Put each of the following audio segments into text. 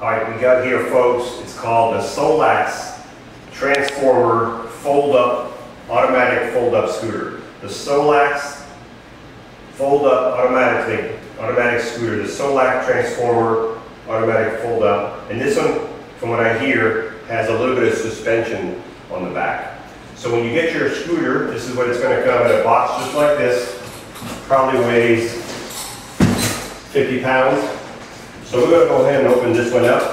All right, we got here, folks, it's called the Solax Transformer Automatic Fold-Up Scooter. The Solax Fold-Up Automatic Scooter, the Solax Transformer Automatic Fold-Up. And this one, from what I hear, has a little bit of suspension on the back. So when you get your scooter, this is what it's going to come in a box just like this. Probably weighs 50 pounds. So we're going to go ahead and open this one up.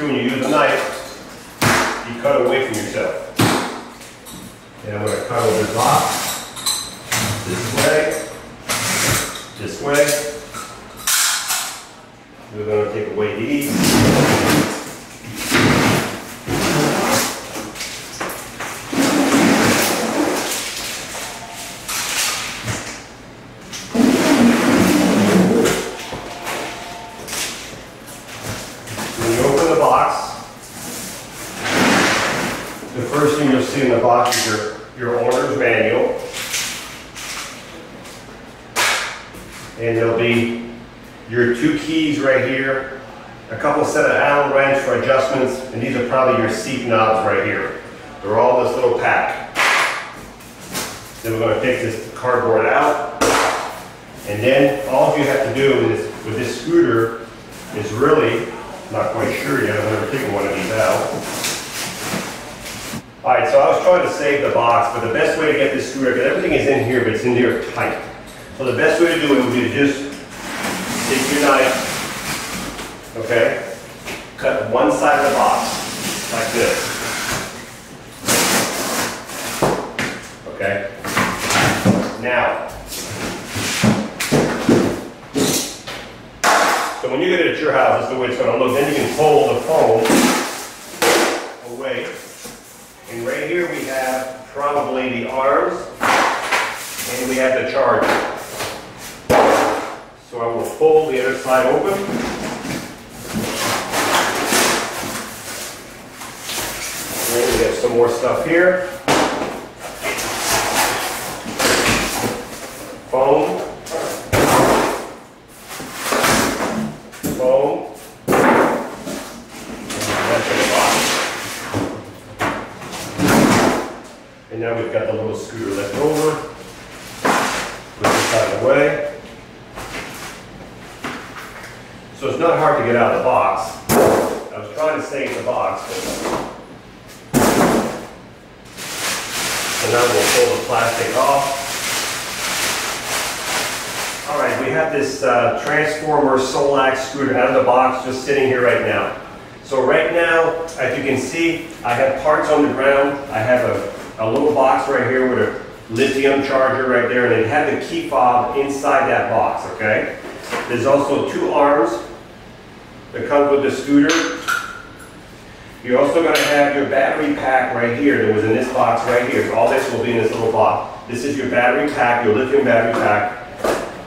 When you use a knife, you cut away from yourself. And I'm going to cut over the box this way. We're going to take away these. The first thing you'll see in the box is your owner's manual. And there'll be your 2 keys right here, a couple set of Allen wrench for adjustments, and these are probably your seat knobs right here. They're all in this little pack. Then we're going to take this cardboard out. And then all you have to do with this scooter is really, not quite sure yet, I've never taken one of these out. Alright, so I was trying to save the box, but the best way to get this scooter, because everything is in here, but it's in here tight. So the best way to do it would be to just take your knife, okay, cut one side of the box, like this, okay. Now, so when you get it at your house, this is the way it's going to look. Then you can pull the phone away. And right here we have probably the arms, and we have the charger. So I will pull the other side open. And then we have some more stuff here. Phone. And now we've got the little scooter left over. Put this out of the way. So it's not hard to get out of the box. I was trying to save the box, but so now we'll pull the plastic off. All right, we have this Transformer Solax scooter out of the box, just sitting here right now. So right now, as you can see, I have parts on the ground. I have a little box right here with a lithium charger right there, and it had the key fob inside that box, okay? There's also 2 arms that come with the scooter. You're also going to have your battery pack right here that was in this box right here. So all this will be in this little box. This is your battery pack, your lithium battery pack.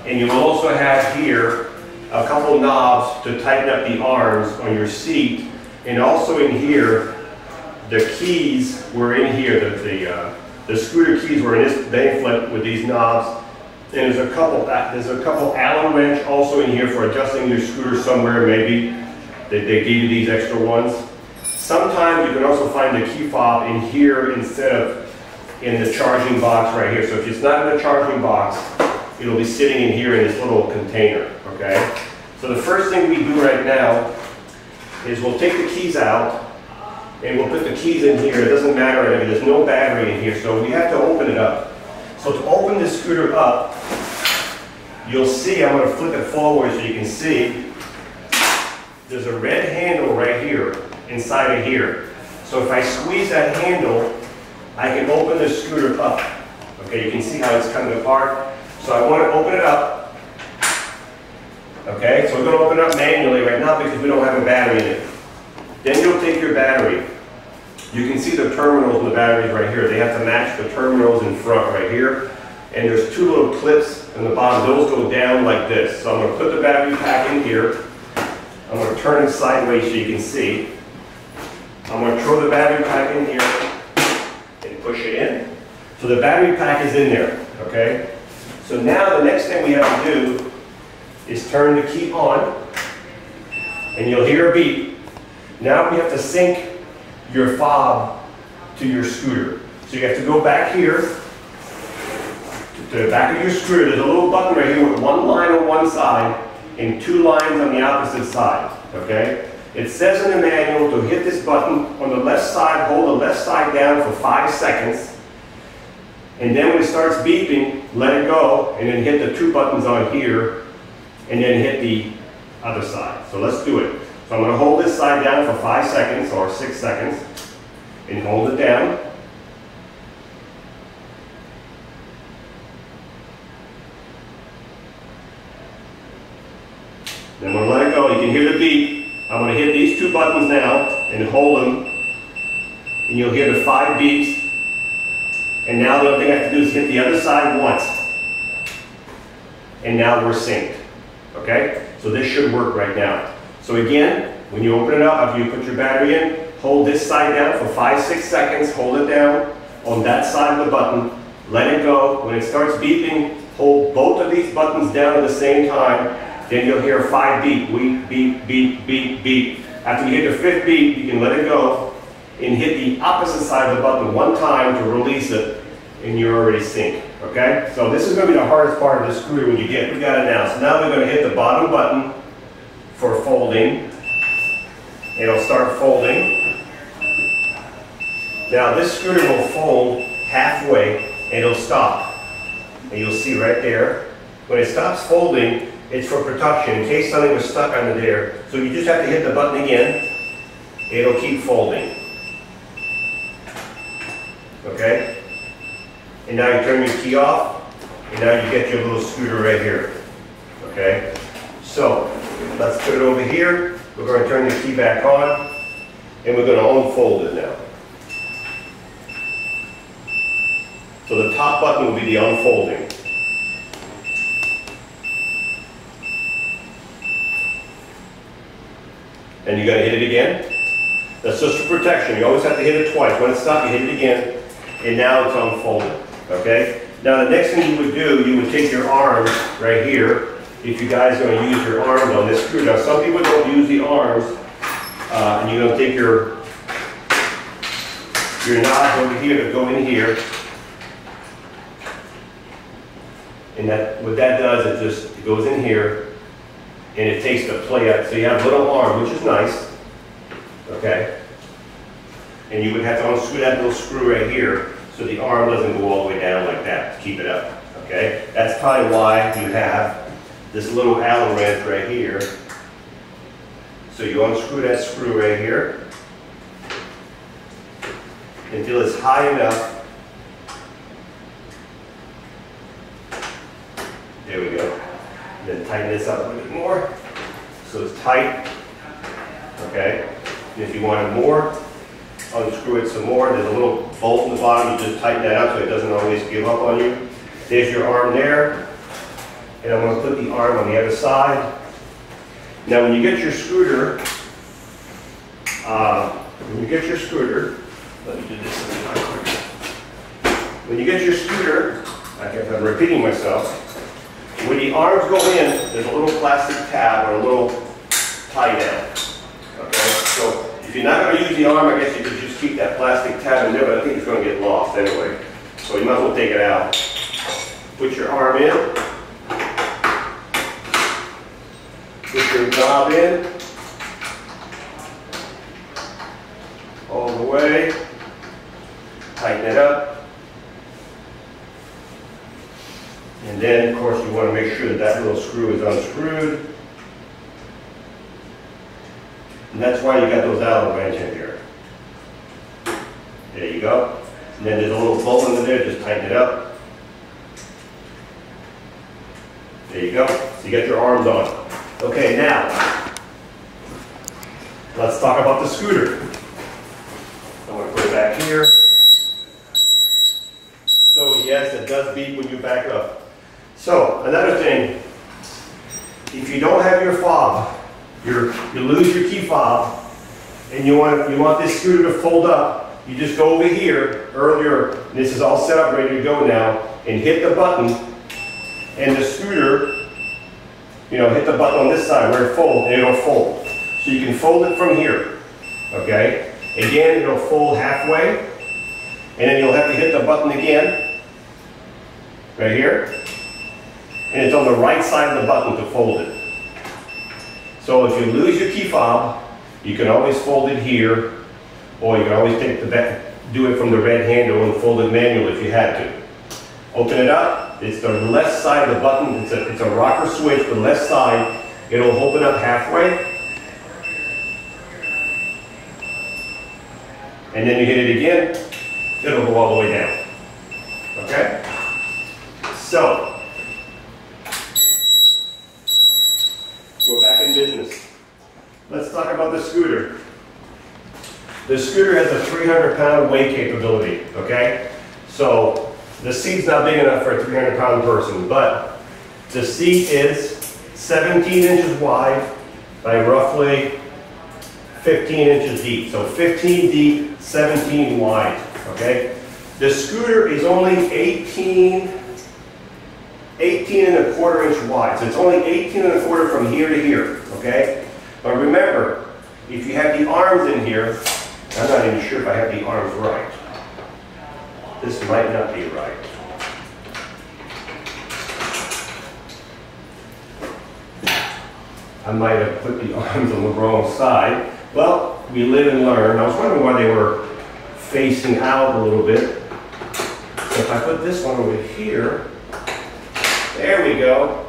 And you will also have here a couple knobs to tighten up the arms on your seat. And also in here, the keys were in here. The scooter keys were in this banglet with these knobs. And there's a couple Allen wrench also in here for adjusting your scooter somewhere. Maybe they gave you these extra ones. Sometimes you can also find the key fob in here instead of in the charging box right here. So if it's not in the charging box, it'll be sitting in here in this little container. Okay. So the first thing we do right now is we'll take the keys out. And we'll put the keys in here. It doesn't matter, there's no battery in here, so we have to open it up. So to open this scooter up, you'll see, I'm going to flip it forward so you can see, there's a red handle right here, inside of here. So if I squeeze that handle, I can open the scooter up. Okay, you can see how it's coming apart. So I want to open it up. Okay, so we're going to open it up manually right now because we don't have a battery in it. Then you'll take your battery. You can see the terminals in the batteries right here. They have to match the terminals in front right here. And there's 2 little clips in the bottom. Those go down like this. So I'm going to put the battery pack in here. I'm going to turn it sideways so you can see. I'm going to throw the battery pack in here and push it in. So the battery pack is in there, okay? So now the next thing we have to do is turn the key on. and you'll hear a beep. Now we have to sync your fob to your scooter. So you have to go back here to the back of your scooter. There's a little button right here with one line on one side and two lines on the opposite side, okay? It says in the manual to hit this button on the left side, hold the left side down for 5 seconds, and then when it starts beeping, let it go, and then hit the two buttons on here, and then hit the other side. So let's do it. So I'm going to hold this side down for 5 seconds or 6 seconds, and hold it down. Then I'm going to let it go. You can hear the beep. I'm going to hit these two buttons now and hold them, and you'll hear the 5 beeps. And now the only thing I have to do is hit the other side once. And now we're synced. Okay? So this should work right now. So again, when you open it up, after you put your battery in, hold this side down for 5-6 seconds, hold it down on that side of the button, let it go. When it starts beeping, hold both of these buttons down at the same time. Then you'll hear 5 beep, beep, beep, beep, beep, beep. After you hit the 5th beep, you can let it go and hit the opposite side of the button one time to release it, and you're already synced, okay? So this is going to be the hardest part of the scooter when we got it now. So now we're going to hit the bottom button for folding. It'll start folding. Now this scooter will fold halfway and it'll stop. And you'll see right there, when it stops folding, it's for protection, in case something was stuck under there. So you just have to hit the button again. It'll keep folding. Okay? And now you turn your key off, and now you get your little scooter right here. Okay? So, let's put it over here. We're going to turn the key back on, and we're going to unfold it now. So the top button will be the unfolding. And you're going to hit it again. That's just for protection. You always have to hit it twice. When it's stopped, you hit it again, and now it's unfolded. Okay? Now the next thing you would do, you would take your arms right here, if you guys are going to use your arms on this screw. Now some people don't use the arms, and you're going to take your knot over here to go in here. And what that does is it goes in here, and it takes the play out. So you have a little arm, which is nice. Okay? And you would have to unscrew that little screw right here so the arm doesn't go all the way down like that to keep it up. Okay? That's probably why you have this little Allen wrench right here. So you unscrew that screw right here until it's high enough. There we go. And then tighten this up a little bit more so it's tight. Okay? And if you wanted more, unscrew it some more. There's a little bolt in the bottom. You just tighten that up so it doesn't always give up on you. There's your arm there. And I'm going to put the arm on the other side. Now when you get your scooter, let me do this a little quick. When you get your scooter, I'm repeating myself, when the arms go in, there's a little plastic tab or a little tie down. Okay, so if you're not going to use the arm, I guess you could just keep that plastic tab in there, but I think it's going to get lost anyway. So you might as well take it out. Put your arm in. Put your knob in. All the way. Tighten it up. And then, of course, you want to make sure that that little screw is unscrewed. And that's why you got those Allen wrench in here. There you go. And then there's a little bolt in there, just tighten it up. There you go. So you got your arms on. Okay, now, let's talk about the scooter. I'm going to put it back here. So yes, it does beep when you back up. So, another thing, if you don't have your fob, you lose your key fob, and you want this scooter to fold up, you just go over here earlier, and this is all set up, ready to go now, and hit the button, and the scooter, hit the button on this side where it folds, and it'll fold. So you can fold it from here, okay? Again, it'll fold halfway, and then you'll have to hit the button again, right here. And it's on the right side of the button to fold it. So if you lose your key fob, you can always fold it here, or you can always take the back, do it from the red handle and fold it manually if you had to. Open it up, it's the left side of the button, it's a rocker switch, the left side, it'll open up halfway. And then you hit it again, it'll go all the way down. Okay? So, we're back in business. Let's talk about the scooter. The scooter has a 300-pound weight capability, okay? So, the seat's not big enough for a 300-pound person, but the seat is 17 inches wide by roughly 15 inches deep. So 15 deep, 17 wide, okay? The scooter is only 18 and a quarter inch wide. So it's only 18 and a quarter from here to here, okay? But remember, if you have the arms in here, I'm not even sure if I have the arms right. This might not be right. I might have put the arms on the wrong side. Well, we live and learn. I was wondering why they were facing out a little bit. So if I put this one over here, there we go.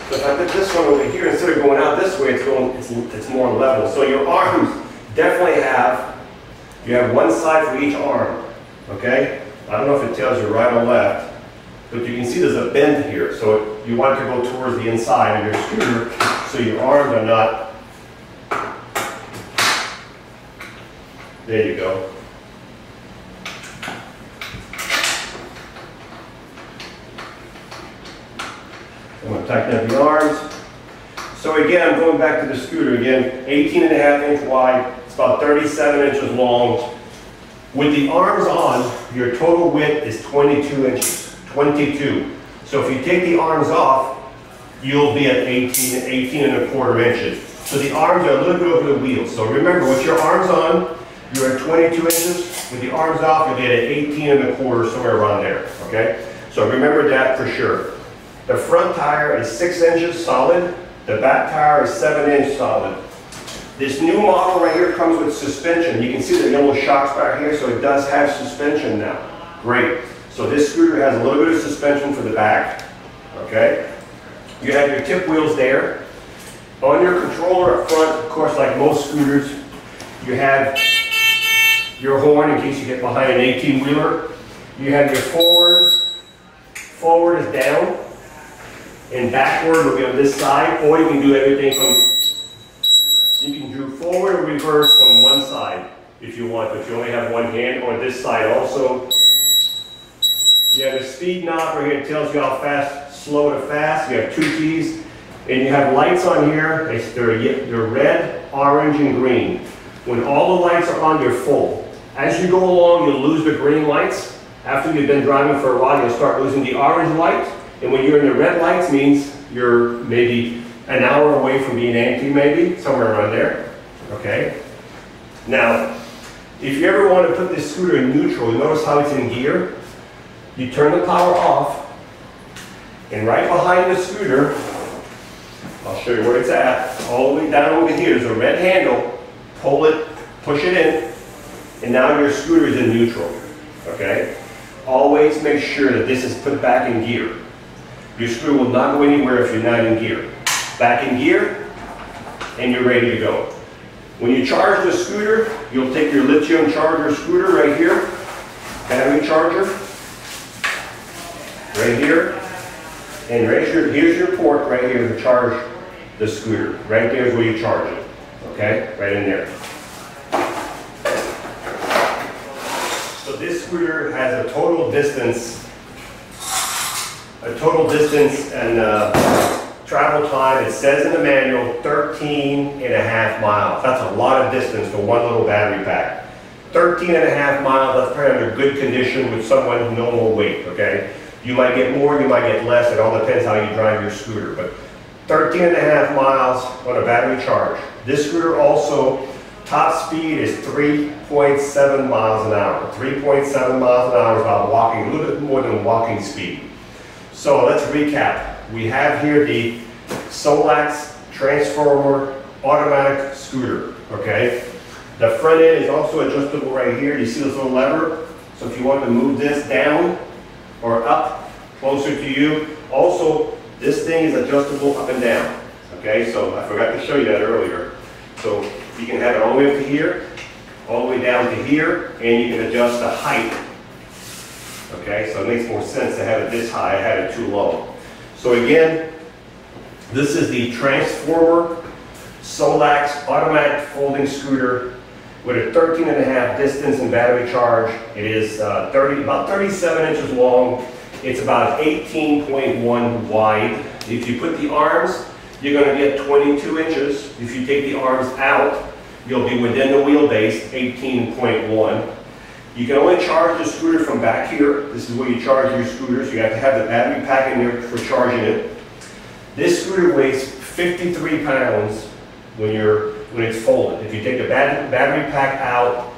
So if I put this one over here, instead of going out this way, it's more level. So your arms definitely you have one side for each arm. Okay? I don't know if it tells you right or left, but you can see there's a bend here. So you want to go towards the inside of your scooter so your arms are not. There you go. I'm going to tighten up the arms. So again, I'm going back to the scooter again, 18 and a half inch wide. It's about 37 inches long. With the arms on, your total width is 22 inches, 22. So if you take the arms off, you'll be at 18 and a quarter inches. So the arms are a little bit over the wheels. So remember, with your arms on, you're at 22 inches. With the arms off, you'll be at 18 and a quarter, somewhere around there, okay? So remember that for sure. The front tire is 6 inches solid. The back tire is 7 inch solid. This new model right here comes with suspension. You can see the yellow shocks back here, so it does have suspension now. Great. So this scooter has a little bit of suspension for the back, okay? You have your tip wheels there. On your controller up front, of course, like most scooters, you have your horn in case you get behind an 18-wheeler. You have your forward is down, and backward will be on this side, or you can do everything you can do forward or reverse from one side if you want, but you only have one hand, or this side also. You have a speed knob right here, it tells you how fast, slow to fast. You have 2 keys, and you have lights on here. They're red, orange, and green. When all the lights are on, they're full. As you go along, you'll lose the green lights. After you've been driving for a while, you'll start losing the orange light. And when you're in the red lights, means you're maybe an hour away from being empty, maybe, somewhere around there. Okay? Now, if you ever want to put this scooter in neutral, you notice how it's in gear. You turn the power off, and right behind the scooter, I'll show you where it's at, all the way down over here, there's a red handle. Pull it, push it in, and now your scooter is in neutral. Okay? Always make sure that this is put back in gear. Your scooter will not go anywhere if you're not in gear. Back in gear, and you're ready to go. When you charge the scooter, you'll take your lithium charger scooter right here, battery charger, right here, and here's your port right here to charge the scooter. Right there is where you charge it. Okay, right in there. So this scooter has a total distance and travel time, it says in the manual, 13 and a half miles. That's a lot of distance for one little battery pack. 13 and a half miles, that's probably under good condition with someone normal weight, okay? You might get more, you might get less, it all depends how you drive your scooter, but 13.5 miles on a battery charge. This scooter also, top speed is 3.7 miles an hour. 3.7 miles an hour is about walking, a little bit more than walking speed. So let's recap. We have here the Solax Transformer automatic scooter, okay? The front end is also adjustable right here. You see this little lever? So if you want to move this down or up closer to you. Also, this thing is adjustable up and down, okay? So I forgot to show you that earlier. So you can have it all the way up to here, all the way down to here, and you can adjust the height. Okay, so it makes more sense to have it this high. I had it too low. So again, this is the Transformer Solax automatic folding scooter with a 13.5 distance and battery charge. It is about 37 inches long. It's about 18.1 wide. If you put the arms, you're going to get 22 inches. If you take the arms out, you'll be within the wheelbase, 18.1. You can only charge the scooter from back here. This is where you charge your scooters. You have to have the battery pack in there for charging it. This scooter weighs 53 pounds when it's folded. If you take the battery pack out,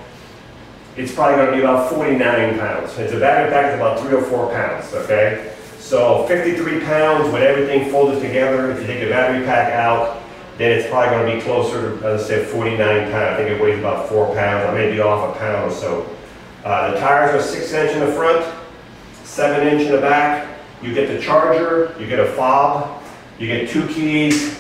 it's probably going to be about 49 pounds. It's a battery pack is about 3 or 4 pounds, okay? So 53 pounds with everything folded together. If you take the battery pack out, then it's probably going to be closer to, as I said, 49 pounds. I think it weighs about 4 pounds. I may be off a pound or so. The tires are 6 inch in the front, 7 inch in the back. You get the charger, you get a fob, you get 2 keys,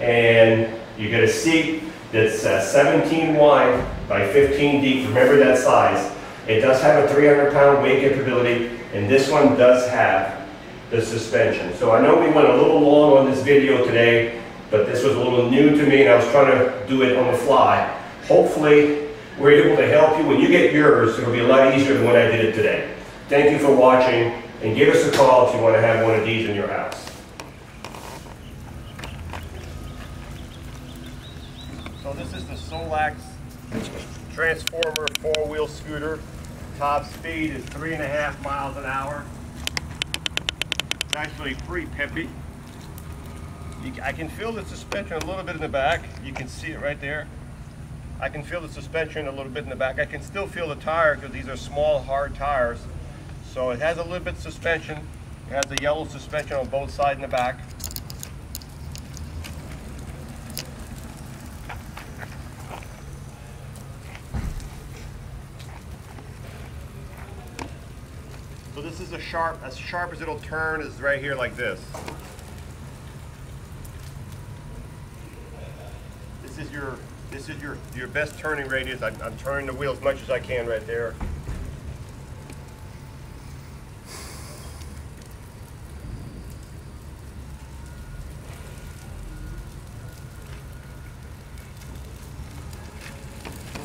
and you get a seat that's 17 wide by 15 deep. Remember that size. It does have a 300-pound weight capability, and this one does have the suspension. So I know we went a little long on this video today, but this was a little new to me, and I was trying to do it on the fly. Hopefully, we're able to help you. When you get yours, it'll be a lot easier than when I did it today. Thank you for watching, and give us a call if you want to have one of these in your house. So this is the Solax Transformer 4-wheel scooter. Top speed is 3.5 miles an hour. It's actually pretty peppy. I can feel the suspension a little bit in the back. You can see it right there. I can feel the suspension a little bit in the back. I can still feel the tire because these are small, hard tires. So it has a little bit of suspension. It has the yellow suspension on both sides in the back. So this is as sharp as it'll turn is right here like this. This is your best turning radius. I'm turning the wheel as much as I can right there.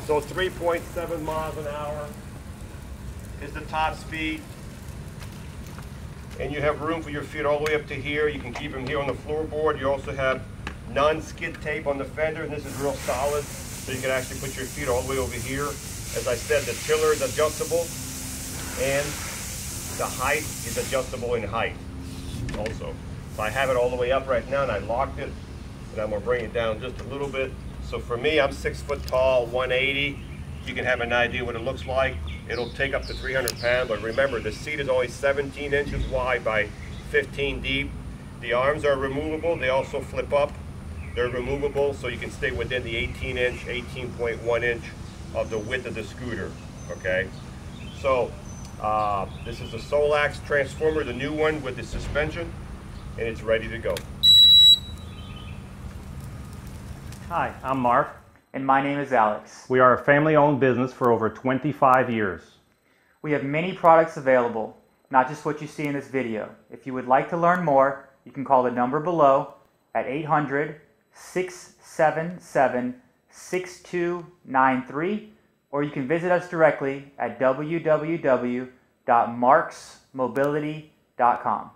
So 3.7 miles an hour is the top speed. And you have room for your feet all the way up to here. You can keep them here on the floorboard. You also have non-skid tape on the fender, and this is real solid, so you can actually put your feet all the way over here. As I said, the tiller is adjustable, and the height is adjustable in height also. So I have it all the way up right now, and I locked it, and I'm going to bring it down just a little bit. So for me, I'm 6 foot tall, 180. You can have an idea what it looks like. It'll take up to 300 pounds, but remember, the seat is only 17 inches wide by 15 deep. The arms are removable. They also flip up. They're removable, so you can stay within the 18-inch, 18.1 inch of the width of the scooter, okay? So this is the Solax Transformer, the new one with the suspension, and it's ready to go. Hi, I'm Mark. And my name is Alex. We are a family-owned business for over 25 years. We have many products available, not just what you see in this video. If you would like to learn more, you can call the number below at 800-677-6293, or you can visit us directly at www.marcsmobility.com.